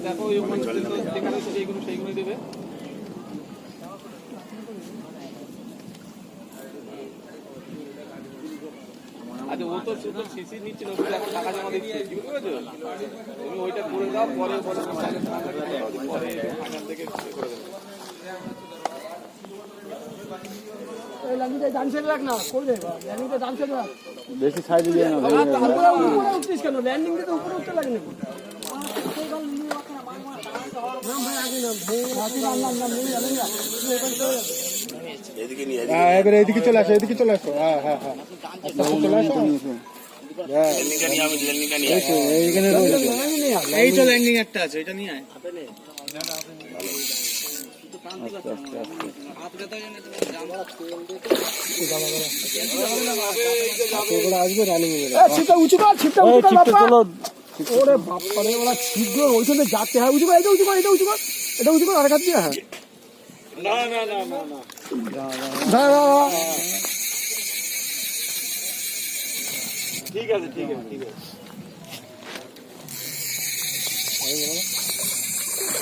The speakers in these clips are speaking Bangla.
দেখো সেইগুলো দেবে। আচ্ছা, ও তো সিসি নিচ্ছিল, টাকা জমা দিচ্ছে, বুঝতে পেরেছো? তুমি ওইটা করে দাও, পরে থেকে করে দেবো। বেশি সাইড দিয়ে না উঠছিস কেন? ল্যান্ডিং দিতে উপরে উঠতে লাগে না। এবারে এদিকে চলে আসো, এদিকে চলে আসো। হ্যাঁ হ্যাঁ হ্যাঁ, চলে আসো। এই তো ল্যান্ডিং একটা আছে, এটা নিয়ে আয়। আসবে রানিং উঁচু কর, ছিপটা উঁচু কর। ওরে বাপরে, ওরা ছিপ ওইখানে যাচ্ছে। হ্যাঁ, উঁচু কর, এটা উঁচু কর, এটা উঁচু কর, এটা উঁচু কর, আর কাজ দিয়ে। হ্যাঁ, ঠিক আছে, ঠিক আছে, ঠিক আছে।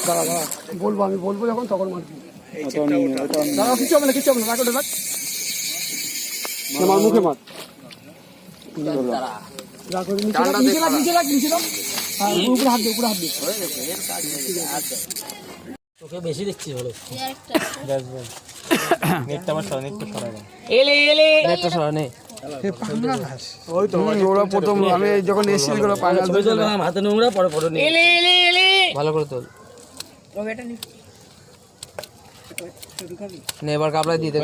দাঁড়া দাঁড়া, বলবো, আমি বলবো যখন তখন মারবি। দাঁড়া, কিছু হবে না, কিছু হবে না, রাখ ওটা, রাখ। আমার মুখে মার। তোকে বেশি দেখছি ভালো। নেটটা আমার সরা, নেটটা সরা দাও। নেটটা সরা নে। ওই তো ওরা প্রথম আমি যখন এসেছি ওরা পাঙ্গাল ছবি তুলবে, হাতে নোংরা, পরে ফটো নে। ভালো করে তোল। নে এবার কাপড় দিয়ে দে।